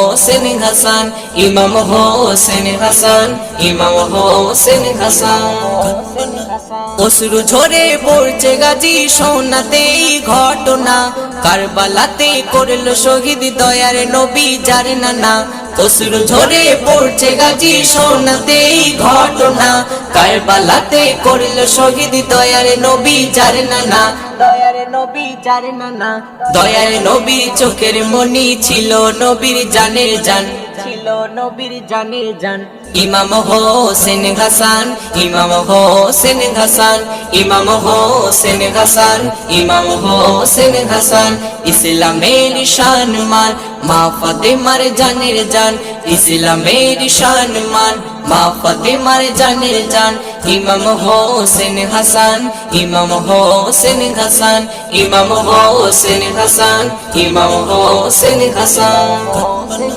হোসেন হাসান, ইমাম হোসেন হাসান, ইমাম হোসেন হাসান। অশ্রু ঝরে পড়ছে গাজী সোনাতে এই ঘটনা, কারবালাতে করলো শহীদ দয়ার নবী যার নানা। অশ্রু ঝরে পড়ছে গাজী সোনাতে এই ঘটনা, কারবালাতে করলো শহীদ দয়ার নবী যার নানা। দয়ার নবী যার নানা, দয়ার নবীর চোখের মনি ছিল নবীর জানের জান, ছিল নবীর জানের জান। ইমাম হোসেন হাসান, ইমাম হোসেন হাসান, ইমাম হোসেন হাসান, ইমাম হোসেন হাসান। ইসলামের শান মান, মা ফাতেমার জানের জান, ইসলামের শান মান, মা ফাতেমার জানের জান। ইমাম হোসেন হাসান, ইমাম হোসেন হাসান, ইমাম হোসেন হাসান, ইমাম হোসেন হাসান।